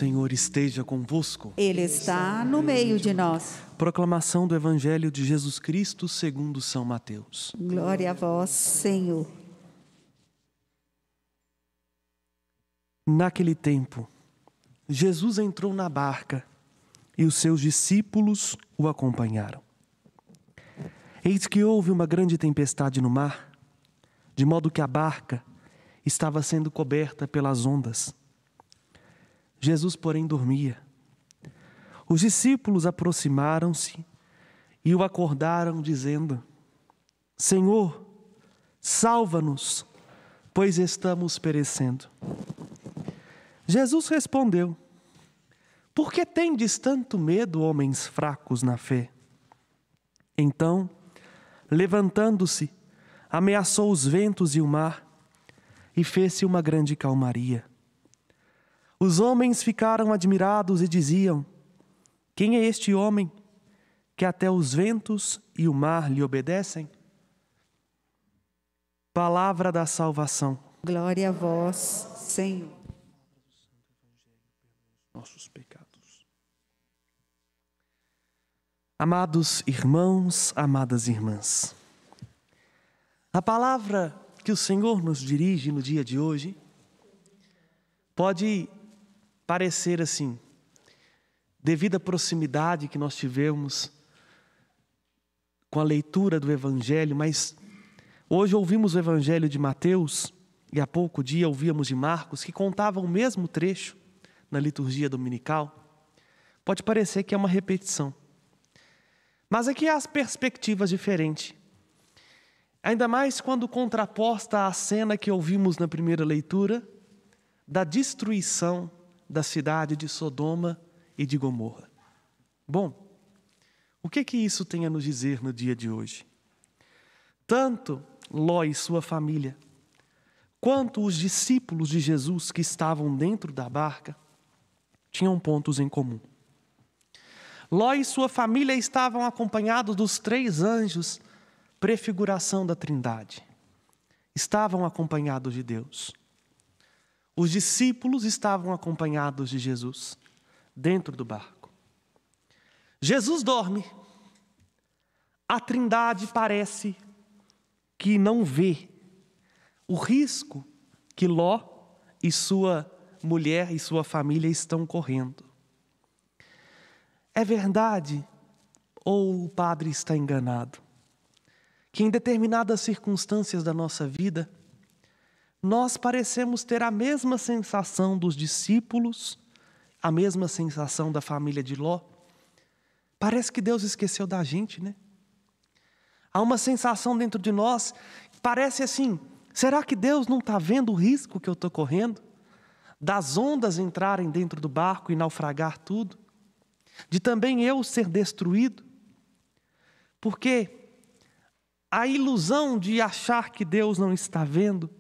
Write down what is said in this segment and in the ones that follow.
Senhor esteja convosco. Ele está no meio de nós. Proclamação do Evangelho de Jesus Cristo segundo São Mateus. Glória a vós, Senhor. Naquele tempo, Jesus entrou na barca e os seus discípulos o acompanharam. Eis que houve uma grande tempestade no mar, de modo que a barca estava sendo coberta pelas ondas. Jesus, porém, dormia. Os discípulos aproximaram-se e o acordaram, dizendo: Senhor, salva-nos, pois estamos perecendo. Jesus respondeu: Por que tendes tanto medo, homens fracos na fé? Então, levantando-se, ameaçou os ventos e o mar, e fez-se uma grande calmaria. Os homens ficaram admirados e diziam: Quem é este homem que até os ventos e o mar lhe obedecem? Palavra da salvação. Glória a vós, Senhor. Nossos pecados. Amados irmãos, amadas irmãs, a palavra que o Senhor nos dirige no dia de hoje pode parecer assim, devido à proximidade que nós tivemos com a leitura do Evangelho, mas hoje ouvimos o Evangelho de Mateus e há pouco dia ouvíamos de Marcos, que contavam o mesmo trecho na liturgia dominical. Pode parecer que é uma repetição, mas aqui há as perspectivas diferentes. Ainda mais quando contraposta à cena que ouvimos na primeira leitura, da destruição da cidade de Sodoma e de Gomorra. Bom, o que isso tem a nos dizer no dia de hoje? Tanto Ló e sua família, quanto os discípulos de Jesus que estavam dentro da barca, tinham pontos em comum. Ló e sua família estavam acompanhados dos 3 anjos, prefiguração da Trindade. Estavam acompanhados de Deus. Os discípulos estavam acompanhados de Jesus, dentro do barco. Jesus dorme. A Trindade parece que não vê o risco que Ló e sua mulher e sua família estão correndo. É verdade, ou o padre está enganado, que em determinadas circunstâncias da nossa vida, nós parecemos ter a mesma sensação dos discípulos, a mesma sensação da família de Ló. Parece que Deus esqueceu da gente, né? Há uma sensação dentro de nós, parece assim, será que Deus não está vendo o risco que eu estou correndo? Das ondas entrarem dentro do barco e naufragar tudo? De também eu ser destruído? Porque a ilusão de achar que Deus não está vendo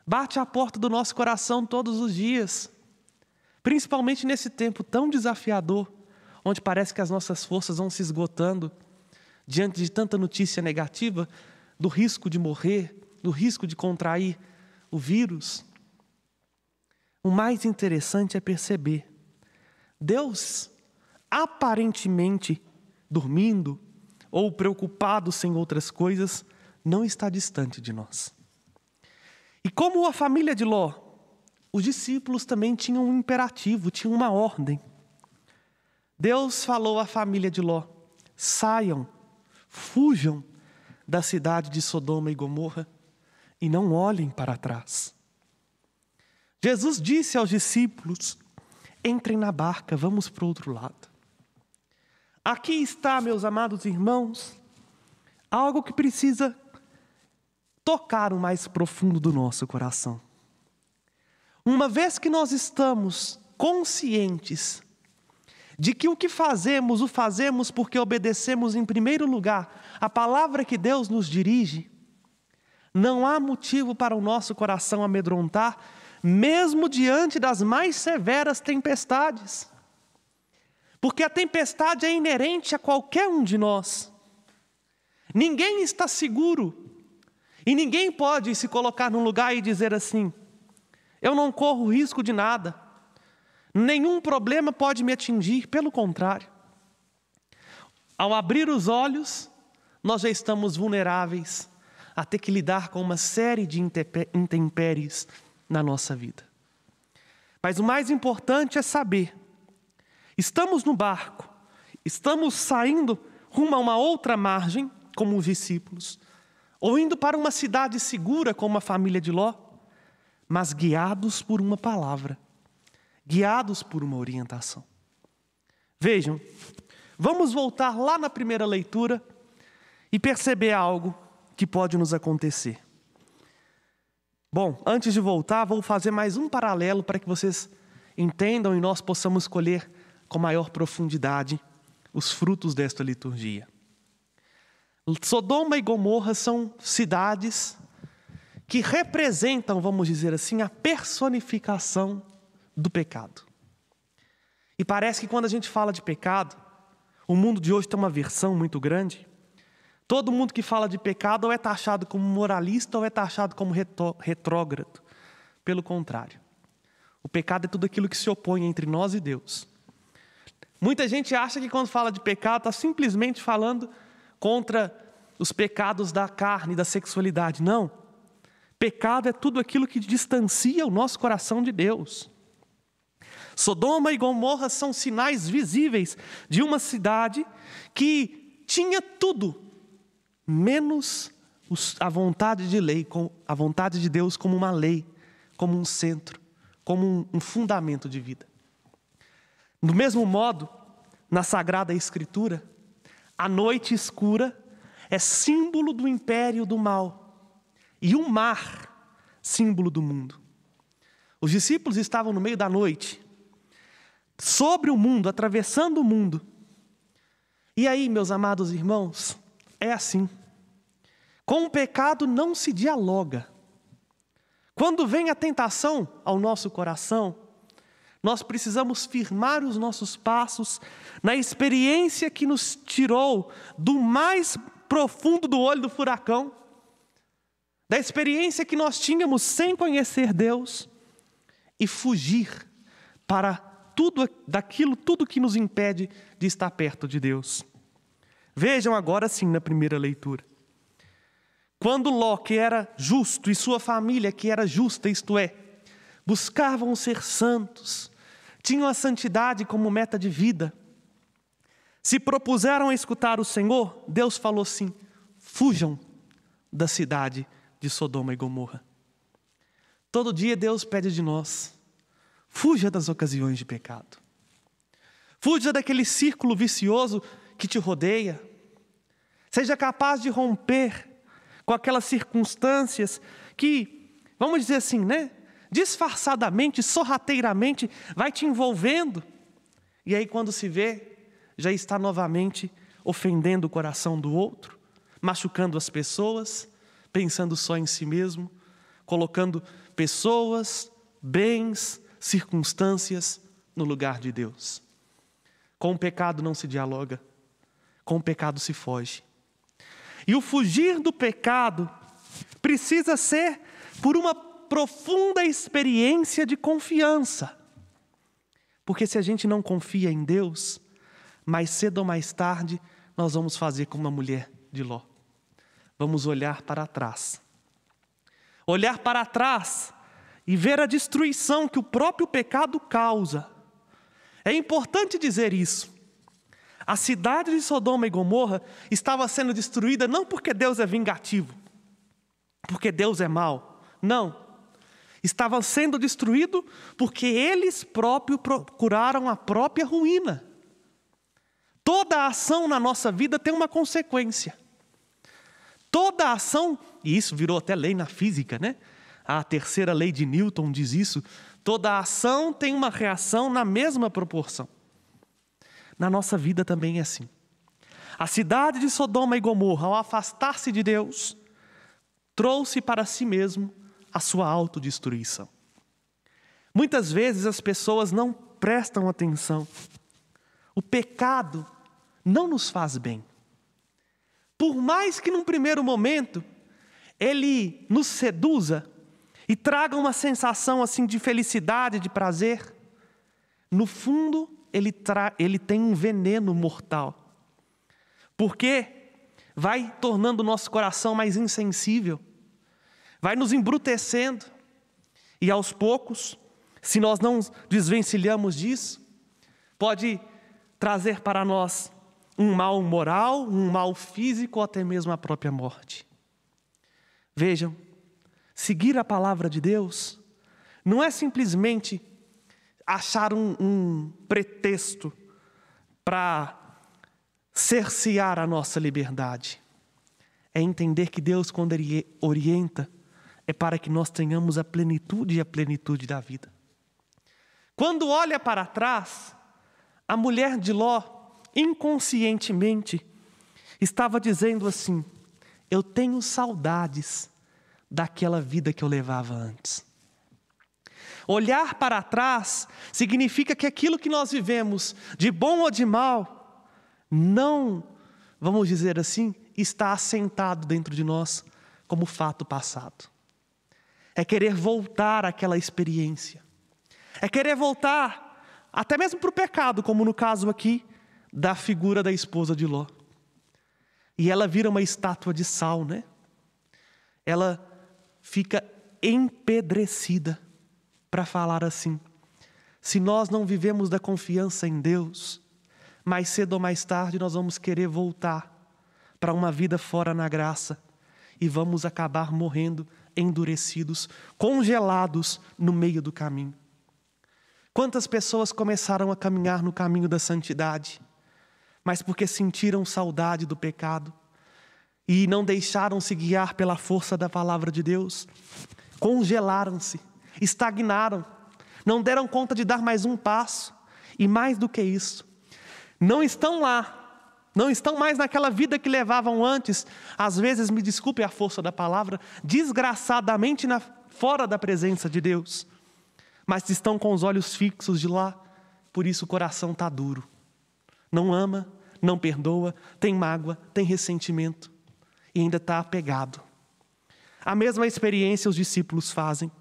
bate à porta do nosso coração todos os dias, principalmente nesse tempo tão desafiador, onde parece que as nossas forças vão se esgotando diante de tanta notícia negativa, do risco de morrer, do risco de contrair o vírus. O mais interessante é perceber, Deus aparentemente dormindo ou preocupado sem outras coisas, não está distante de nós. E como a família de Ló, os discípulos também tinham um imperativo, tinham uma ordem. Deus falou à família de Ló: saiam, fujam da cidade de Sodoma e Gomorra e não olhem para trás. Jesus disse aos discípulos: entrem na barca, vamos para o outro lado. Aqui está, meus amados irmãos, algo que precisa tocar o mais profundo do nosso coração. Uma vez que nós estamos conscientes de que o que fazemos, o fazemos porque obedecemos em primeiro lugar a palavra que Deus nos dirige, não há motivo para o nosso coração amedrontar, mesmo diante das mais severas tempestades. Porque a tempestade é inerente a qualquer um de nós. Ninguém está seguro. E ninguém pode se colocar num lugar e dizer assim: eu não corro risco de nada. nenhum problema pode me atingir, pelo contrário. Ao abrir os olhos, nós já estamos vulneráveis a ter que lidar com uma série de intempéries na nossa vida. Mas o mais importante é saber, estamos no barco, estamos saindo rumo a uma outra margem, como os discípulos, ou indo para uma cidade segura, como a família de Ló, mas guiados por uma palavra, guiados por uma orientação. Vejam, vamos voltar lá na primeira leitura e perceber algo que pode nos acontecer. Bom, antes de voltar, vou fazer mais um paralelo para que vocês entendam e nós possamos colher com maior profundidade os frutos desta liturgia. Sodoma e Gomorra são cidades que representam, vamos dizer assim, a personificação do pecado. E parece que quando a gente fala de pecado, o mundo de hoje tem uma aversão muito grande. Todo mundo que fala de pecado ou é taxado como moralista ou é taxado como retrógrado. Pelo contrário, o pecado é tudo aquilo que se opõe entre nós e Deus. Muita gente acha que quando fala de pecado está simplesmente falando contra os pecados da carne, da sexualidade. Não. Pecado é tudo aquilo que distancia o nosso coração de Deus. Sodoma e Gomorra são sinais visíveis de uma cidade que tinha tudo, menos a vontade de lei, a vontade de Deus como uma lei, como um centro, como um fundamento de vida. Do mesmo modo, na Sagrada Escritura, a noite escura é símbolo do império do mal e o mar, símbolo do mundo. Os discípulos estavam no meio da noite, sobre o mundo, atravessando o mundo. E aí, meus amados irmãos, é assim. Com o pecado não se dialoga. Quando vem a tentação ao nosso coração, nós precisamos firmar os nossos passos na experiência que nos tirou do mais profundo do olho do furacão, da experiência que nós tínhamos sem conhecer Deus, e fugir para tudo que nos impede de estar perto de Deus. Vejam agora sim na primeira leitura. Quando Ló, que era justo, e sua família, que era justa, isto é, buscavam ser santos, tinham a santidade como meta de vida, se propuseram a escutar o Senhor, Deus falou assim: fujam da cidade de Sodoma e Gomorra. Todo dia Deus pede de nós: fuja das ocasiões de pecado. Fuja daquele círculo vicioso que te rodeia. Seja capaz de romper com aquelas circunstâncias que, vamos dizer assim, disfarçadamente, sorrateiramente, vai te envolvendo. E aí quando se vê, já está novamente ofendendo o coração do outro, machucando as pessoas, pensando só em si mesmo, colocando pessoas, bens, circunstâncias no lugar de Deus. Com o pecado não se dialoga, com o pecado se foge. E o fugir do pecado precisa ser por uma profunda experiência de confiança. Porque se a gente não confia em Deus, mais cedo ou mais tarde, nós vamos fazer como a mulher de Ló. Vamos olhar para trás. Olhar para trás e ver a destruição que o próprio pecado causa. É importante dizer isso. A cidade de Sodoma e Gomorra estava sendo destruída não porque Deus é vingativo, porque Deus é mau. Não. Estava sendo destruído porque eles próprios procuraram a própria ruína. Toda ação na nossa vida tem uma consequência. Toda ação, e isso virou até lei na física, A terceira lei de Newton diz isso. Toda ação tem uma reação na mesma proporção. Na nossa vida também é assim. A cidade de Sodoma e Gomorra, ao afastar-se de Deus, trouxe para si mesmo a sua autodestruição. Muitas vezes as pessoas não prestam atenção. O pecado não nos faz bem. Por mais que num primeiro momento ele nos seduza e traga uma sensação assim de felicidade, de prazer, no fundo, ele tem um veneno mortal. Porque vai tornando o nosso coração mais insensível, vai nos embrutecendo. E aos poucos, se nós não desvencilhamos disso, pode trazer para nós um mal moral, um mal físico ou até mesmo a própria morte. Vejam, seguir a palavra de Deus não é simplesmente achar um pretexto para cercear a nossa liberdade. É entender que Deus, quando Ele orienta, é para que nós tenhamos a plenitude e a plenitude da vida. Quando olha para trás, a mulher de Ló, inconscientemente, estava dizendo assim: eu tenho saudades daquela vida que eu levava antes. Olhar para trás significa que aquilo que nós vivemos, de bom ou de mal, não, vamos dizer assim, está assentado dentro de nós como fato passado. É querer voltar àquela experiência. É querer voltar até mesmo para o pecado, como no caso aqui da figura da esposa de Ló. E ela vira uma estátua de sal, né? Ela fica empedrecida para falar assim: se nós não vivemos da confiança em Deus, mais cedo ou mais tarde nós vamos querer voltar para uma vida fora na graça e vamos acabar morrendo endurecidos, congelados no meio do caminho. Quantas pessoas começaram a caminhar no caminho da santidade, mas porque sentiram saudade do pecado e não deixaram-se guiar pela força da palavra de Deus, congelaram-se, estagnaram, não deram conta de dar mais um passo, e mais do que isso, não estão lá, não estão mais naquela vida que levavam antes, às vezes, me desculpe a força da palavra, desgraçadamente fora da presença de Deus, mas estão com os olhos fixos de lá, por isso o coração está duro, não ama, não perdoa, tem mágoa, tem ressentimento, e ainda está apegado. A mesma experiência os discípulos fazem,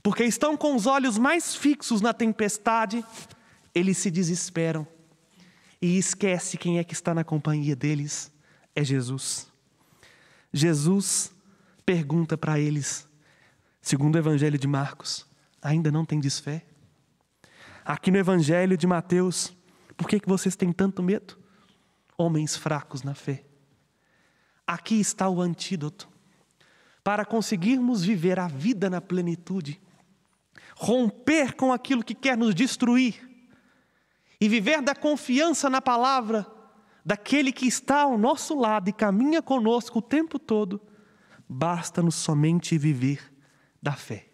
porque estão com os olhos mais fixos na tempestade, eles se desesperam, e esquece quem é que está na companhia deles, é Jesus. Jesus pergunta para eles, segundo o Evangelho de Marcos: ainda não tendes fé? Aqui no Evangelho de Mateus: por que vocês têm tanto medo? Homens fracos na fé. Aqui está o antídoto para conseguirmos viver a vida na plenitude, romper com aquilo que quer nos destruir e viver da confiança na palavra daquele que está ao nosso lado e caminha conosco o tempo todo. Basta-nos somente viver da fé.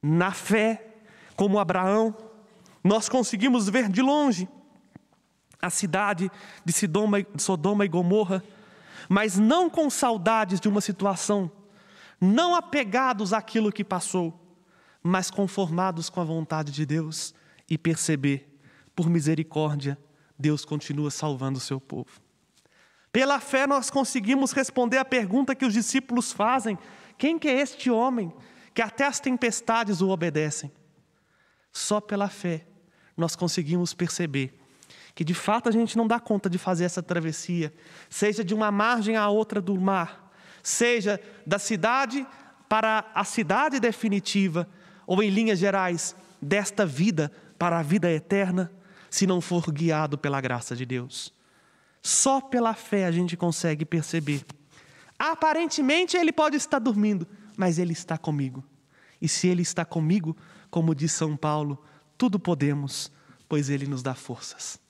Na fé, como Abraão, nós conseguimos ver de longe a cidade de Sodoma e Gomorra, mas não com saudades de uma situação, não apegados àquilo que passou, mas conformados com a vontade de Deus e perceber, por misericórdia, Deus continua salvando o seu povo. Pela fé nós conseguimos responder a pergunta que os discípulos fazem: quem que é este homem que até as tempestades o obedecem? Só pela fé nós conseguimos perceber que de fato a gente não dá conta de fazer essa travessia, seja de uma margem à outra do mar, seja da cidade para a cidade definitiva, ou em linhas gerais, desta vida para a vida eterna, se não for guiado pela graça de Deus. Só pela fé a gente consegue perceber. Aparentemente ele pode estar dormindo, mas ele está comigo. E se ele está comigo, como diz São Paulo, tudo podemos, pois ele nos dá forças.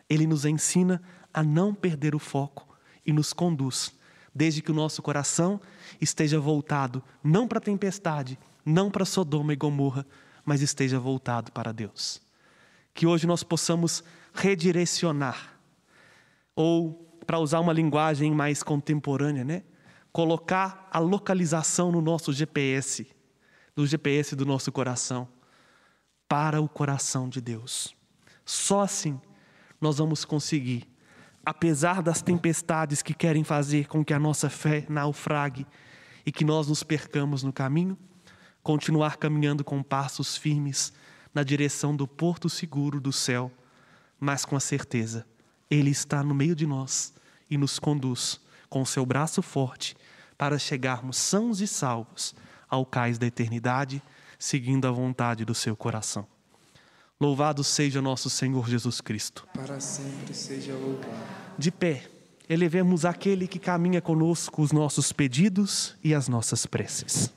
Ele nos ensina a não perder o foco e nos conduz, desde que o nosso coração esteja voltado não para a tempestade, não para Sodoma e Gomorra, mas esteja voltado para Deus. Que hoje nós possamos redirecionar, ou, para usar uma linguagem mais contemporânea, né? Colocar a localização no nosso GPS, no GPS do nosso coração, para o coração de Deus. Só assim nós vamos conseguir, apesar das tempestades que querem fazer com que a nossa fé naufrague e que nós nos percamos no caminho, continuar caminhando com passos firmes na direção do porto seguro do céu, mas com a certeza, Ele está no meio de nós e nos conduz com o seu braço forte para chegarmos sãos e salvos ao cais da eternidade, seguindo a vontade do seu coração. Louvado seja nosso Senhor Jesus Cristo. Para sempre seja louvado. De pé, elevemos aquele que caminha conosco os nossos pedidos e as nossas preces.